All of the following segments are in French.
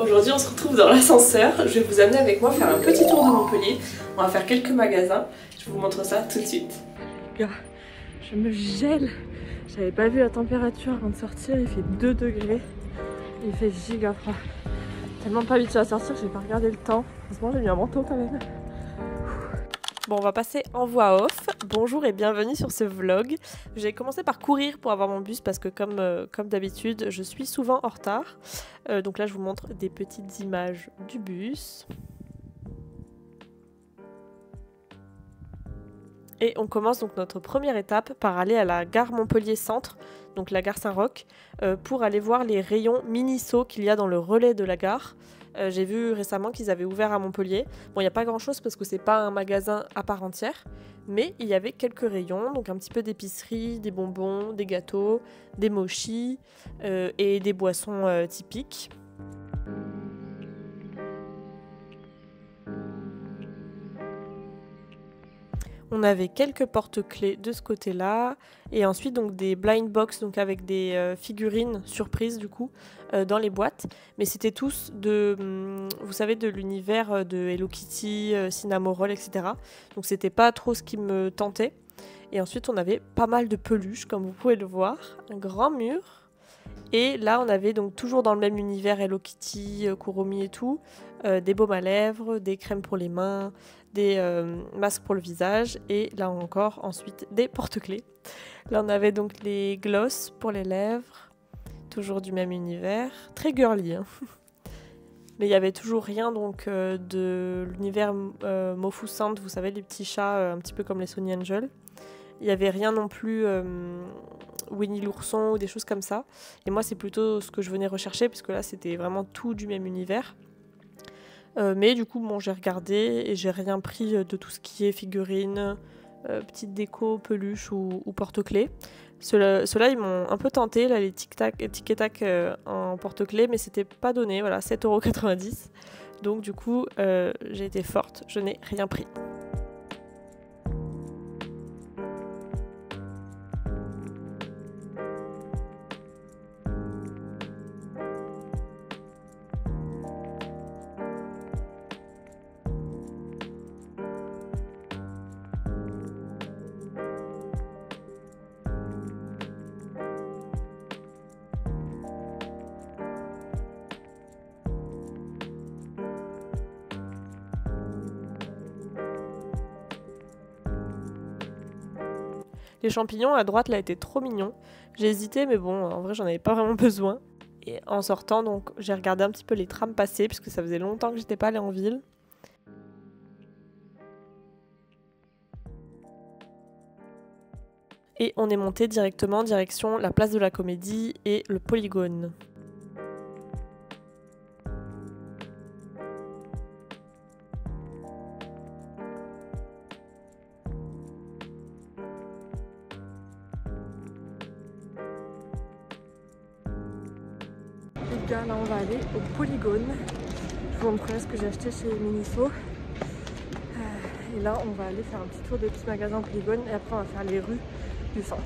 Aujourd'hui on se retrouve dans l'ascenseur, je vais vous amener avec moi faire un petit tour de Montpellier. On va faire quelques magasins, je vous montre ça tout de suite. Les gars, je me gèle, j'avais pas vu la température avant de sortir, il fait 2 degrés, il fait giga froid. Tellement pas habituée à sortir, j'ai pas regardé le temps, heureusement j'ai mis un manteau quand même. Bon, on va passer en voix off. Bonjour et bienvenue sur ce vlog. J'ai commencé par courir pour avoir mon bus parce que comme d'habitude, je suis souvent en retard. Donc là, je vous montre des petites images du bus. Et on commence donc notre première étape par aller à la gare Montpellier Centre, donc la gare Saint-Roch, pour aller voir les rayons Miniso qu'il y a dans le relais de la gare. J'ai vu récemment qu'ils avaient ouvert à Montpellier. Bon, il n'y a pas grand chose parce que c'est pas un magasin à part entière, mais il y avait quelques rayons, donc un petit peu d'épicerie, des bonbons, des gâteaux, des mochis et des boissons typiques. On avait quelques porte-clés de ce côté-là et ensuite donc des blind box donc avec des figurines surprises du coup dans les boîtes, mais c'était tous de vous savez de l'univers de Hello Kitty, Cinnamoroll, etc. Donc c'était pas trop ce qui me tentait. Et ensuite on avait pas mal de peluches comme vous pouvez le voir, un grand mur. Et là on avait donc toujours dans le même univers Hello Kitty, Kuromi et tout, des baumes à lèvres, des crèmes pour les mains, des masques pour le visage et là encore ensuite des porte-clés. Là on avait donc les gloss pour les lèvres, toujours du même univers, très girly hein. Mais il y avait toujours rien donc de l'univers Mofusand, vous savez les petits chats un petit peu comme les Sony Angel. Il n'y avait rien non plus Winnie l'ourson ou des choses comme ça. Et moi c'est plutôt ce que je venais rechercher puisque là c'était vraiment tout du même univers. Mais du coup, bon, j'ai regardé et j'ai rien pris de tout ce qui est figurines, petites déco, peluches ou porte-clés. Ceux-là, ils m'ont un peu tenté, là, les tic et tac en porte-clés, mais c'était pas donné, voilà, 7,90 €. Donc du coup, j'ai été forte, je n'ai rien pris. Les champignons à droite là étaient trop mignons. J'ai hésité mais bon en vrai j'en avais pas vraiment besoin. Et en sortant donc j'ai regardé un petit peu les trams passer puisque ça faisait longtemps que j'étais pas allée en ville. Et on est monté directement direction la place de la Comédie et le Polygone. Les gars, là on va aller au Polygone. Je vous montrerai ce que j'ai acheté chez Miniso. Et là on va aller faire un petit tour des petits magasins au Polygone et après on va faire les rues du centre.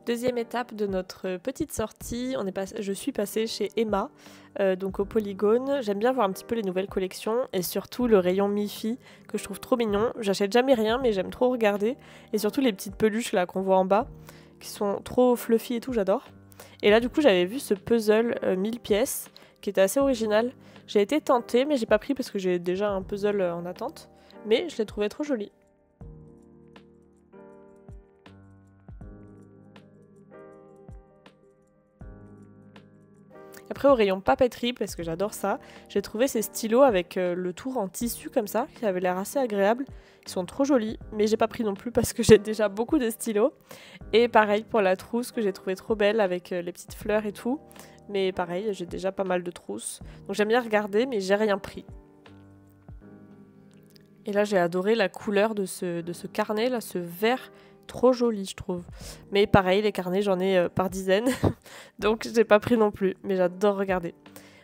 Deuxième étape de notre petite sortie, je suis passée chez Emma, donc au Polygone. J'aime bien voir un petit peu les nouvelles collections et surtout le rayon Mi-Fi que je trouve trop mignon. J'achète jamais rien mais j'aime trop regarder et surtout les petites peluches là qu'on voit en bas qui sont trop fluffy et tout, j'adore. Et là du coup j'avais vu ce puzzle 1000 pièces qui était assez original. J'ai été tentée mais j'ai pas pris parce que j'ai déjà un puzzle en attente, mais je l'ai trouvé trop joli. Après au rayon papeterie, parce que j'adore ça, j'ai trouvé ces stylos avec le tour en tissu comme ça, qui avait l'air assez agréable. Ils sont trop jolis, mais j'ai pas pris non plus parce que j'ai déjà beaucoup de stylos. Et pareil pour la trousse que j'ai trouvé trop belle avec les petites fleurs et tout. Mais pareil, j'ai déjà pas mal de trousses. Donc j'aime bien regarder, mais j'ai rien pris. Et là j'ai adoré la couleur de ce carnet, là, ce vert, trop joli je trouve. Mais pareil, les carnets j'en ai par dizaines, donc j'ai pas pris non plus, mais j'adore regarder.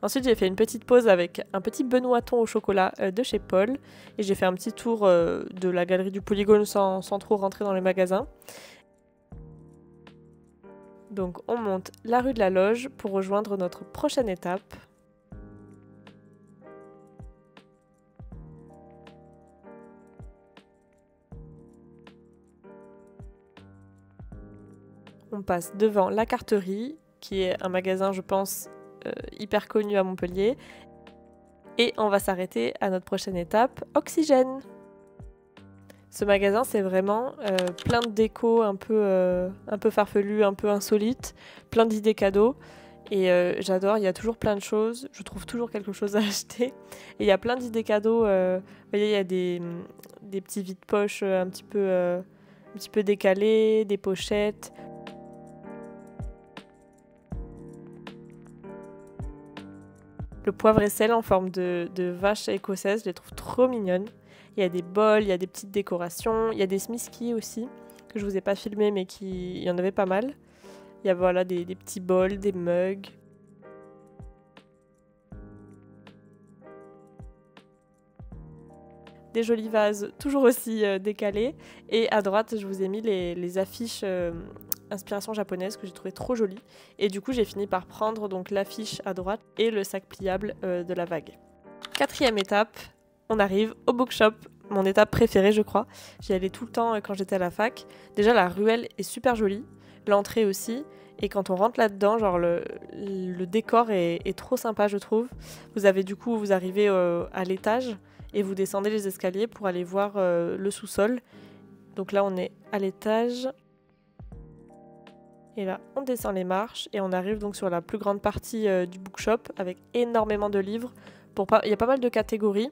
Ensuite j'ai fait une petite pause avec un petit benoîton au chocolat de chez Paul, et j'ai fait un petit tour de la galerie du Polygone sans trop rentrer dans les magasins. Donc on monte la rue de la Loge pour rejoindre notre prochaine étape. On passe devant la Carterie, qui est un magasin, je pense, hyper connu à Montpellier. Et on va s'arrêter à notre prochaine étape, Oxygène. Ce magasin, c'est vraiment plein de déco un peu farfelu, un peu insolite, plein d'idées cadeaux. Et j'adore, il y a toujours plein de choses, je trouve toujours quelque chose à acheter. Et il y a plein d'idées cadeaux, vous voyez, il y a des petits vides-poches un petit peu décalés, des pochettes. Le poivre et sel en forme de vache écossaise, je les trouve trop mignonnes. Il y a des bols, il y a des petites décorations, il y a des smiskis aussi, que je vous ai pas filmé mais il y en avait pas mal. Il y a voilà, des petits bols, des mugs. Des jolis vases, toujours aussi décalés. Et à droite, je vous ai mis les affiches inspiration japonaise que j'ai trouvé trop jolies. Et du coup, j'ai fini par prendre donc l'affiche à droite et le sac pliable de la vague. Quatrième étape, on arrive au bookshop, mon étape préférée je crois. J'y allais tout le temps quand j'étais à la fac. Déjà la ruelle est super jolie, l'entrée aussi. Et quand on rentre là-dedans, genre le décor est trop sympa je trouve. Vous arrivez à l'étage et vous descendez les escaliers pour aller voir le sous-sol. Donc là on est à l'étage. Et là, on descend les marches et on arrive donc sur la plus grande partie du bookshop avec énormément de livres. Il y a pas mal de catégories.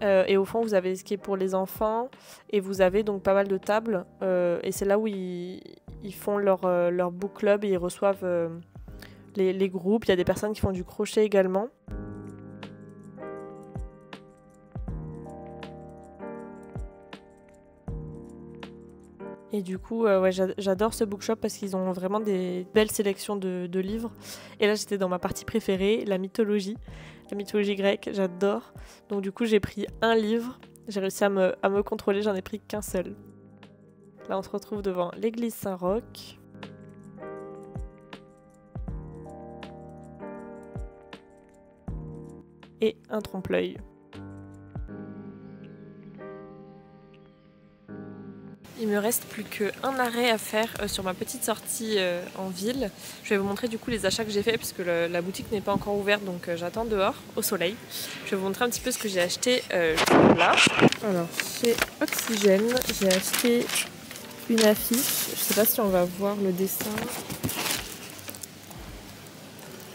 Et au fond, vous avez ce qui est pour les enfants. Et vous avez donc pas mal de tables. Et c'est là où ils font leur book club et ils reçoivent les groupes. Il y a des personnes qui font du crochet également. Et du coup, ouais, j'adore ce bookshop parce qu'ils ont vraiment des belles sélections de livres. Et là, j'étais dans ma partie préférée, la mythologie grecque, j'adore. Donc du coup, j'ai pris un livre, j'ai réussi à me contrôler, j'en ai pris qu'un seul. Là, on se retrouve devant l'église Saint-Roch. Et un trompe-l'œil. Il me reste plus qu'un arrêt à faire sur ma petite sortie en ville. Je vais vous montrer du coup les achats que j'ai fait puisque la boutique n'est pas encore ouverte, donc j'attends dehors au soleil. Je vais vous montrer un petit peu ce que j'ai acheté là. Alors chez Oxygène, j'ai acheté une affiche. Je sais pas si on va voir le dessin.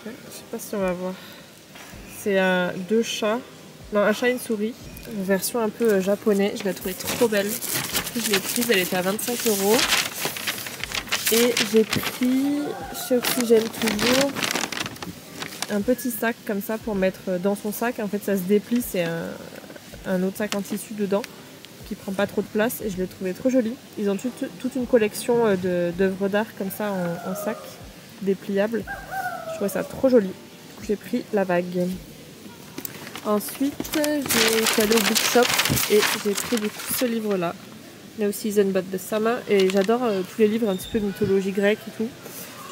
Je sais pas si on va voir. C'est deux chats. Non, un chat et une souris. Une version un peu japonais. Je l'ai trouvée trop belle. Je l'ai prise, elle était à 25 €. Et j'ai pris chez Oxygène toujours un petit sac comme ça pour mettre dans son sac. En fait, ça se déplie, c'est un autre sac en tissu dedans qui prend pas trop de place et je l'ai trouvé trop joli. Ils ont toute une collection d'œuvres d'art comme ça en sac dépliable. Je trouvais ça trop joli. J'ai pris la vague. Ensuite, j'ai allé au bookshop et j'ai pris du coup ce livre-là. No Season But the Summer, et j'adore tous les livres un petit peu de mythologie grecque et tout. Du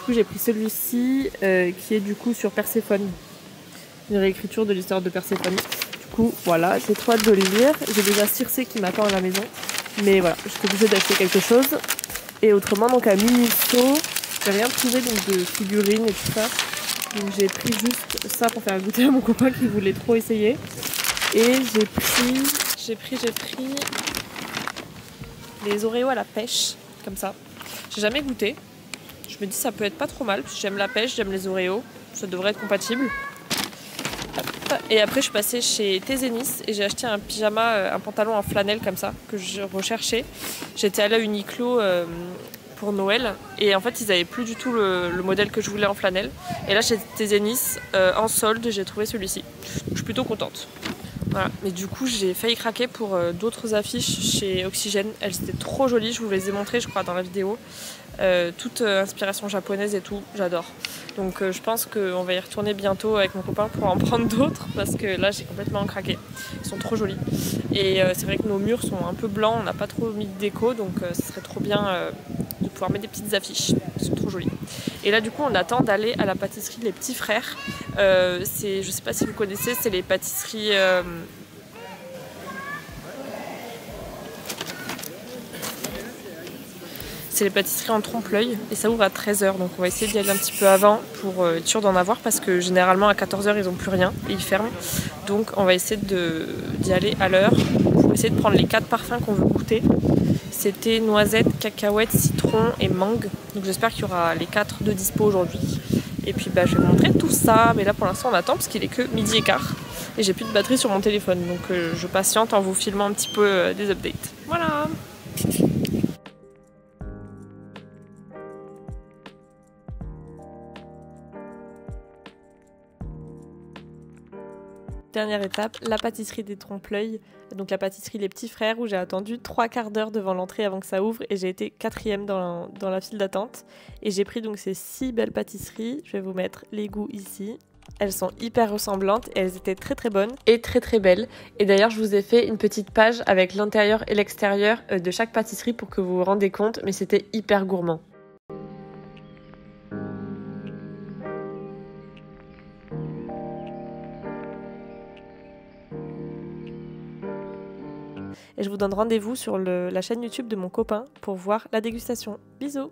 coup j'ai pris celui-ci qui est du coup sur Perséphone, une réécriture de l'histoire de Perséphone. Du coup voilà, j'ai trop hâte de le lire. J'ai déjà Circé qui m'attend à la maison, mais voilà, j'étais obligée d'acheter quelque chose. Et autrement donc à Miniso, j'ai rien trouvé donc de figurines et tout ça. Donc j'ai pris juste ça pour faire goûter à mon copain qui voulait trop essayer. Et j'ai pris les Oreos à la pêche, comme ça. J'ai jamais goûté. Je me dis ça peut être pas trop mal, parce que j'aime la pêche, j'aime les Oreos. Ça devrait être compatible. Et après je suis passée chez Tézénis et j'ai acheté un pyjama, un pantalon en flanelle comme ça, que je recherchais. J'étais allée à Uniqlo pour Noël et en fait ils avaient plus du tout le modèle que je voulais en flanelle. Et là chez Tézénis, en solde, j'ai trouvé celui-ci. Je suis plutôt contente. Voilà. Mais du coup, j'ai failli craquer pour d'autres affiches chez Oxygène. Elles étaient trop jolies, je vous les ai montrées, je crois, dans la vidéo. Toute inspiration japonaise et tout, j'adore. Donc je pense qu'on va y retourner bientôt avec mon copain pour en prendre d'autres parce que là j'ai complètement craqué. Ils sont trop jolis. Et c'est vrai que nos murs sont un peu blancs, on n'a pas trop mis de déco, donc ce serait trop bien de pouvoir mettre des petites affiches. Ils sont trop jolis. Et là du coup on attend d'aller à la pâtisserie Les Petits Frères. Je sais pas si vous connaissez, c'est les pâtisseries... C'est les pâtisseries en trompe-l'œil et ça ouvre à 13h, donc on va essayer d'y aller un petit peu avant pour être sûr d'en avoir parce que généralement à 14h ils n'ont plus rien et ils ferment. Donc on va essayer d'y aller à l'heure pour essayer de prendre les 4 parfums qu'on veut goûter. C'était noisette, cacahuète, citron et mangue. Donc j'espère qu'il y aura les 4 de dispo aujourd'hui. Et puis je vais vous montrer tout ça, mais là pour l'instant on attend parce qu'il est que midi et quart. Et j'ai plus de batterie sur mon téléphone, donc je patiente en vous filmant un petit peu des updates. Voilà. Dernière étape, la pâtisserie des trompe-l'œil, donc la pâtisserie Les Petits Frères où j'ai attendu 3 quarts d'heure devant l'entrée avant que ça ouvre et j'ai été 4e dans la file d'attente. Et j'ai pris donc ces 6 belles pâtisseries, je vais vous mettre les goûts ici. Elles sont hyper ressemblantes et elles étaient très très bonnes et très très belles. Et d'ailleurs je vous ai fait une petite page avec l'intérieur et l'extérieur de chaque pâtisserie pour que vous vous rendez compte, mais c'était hyper gourmand. Et je vous donne rendez-vous sur la chaîne YouTube de mon copain pour voir la dégustation. Bisous!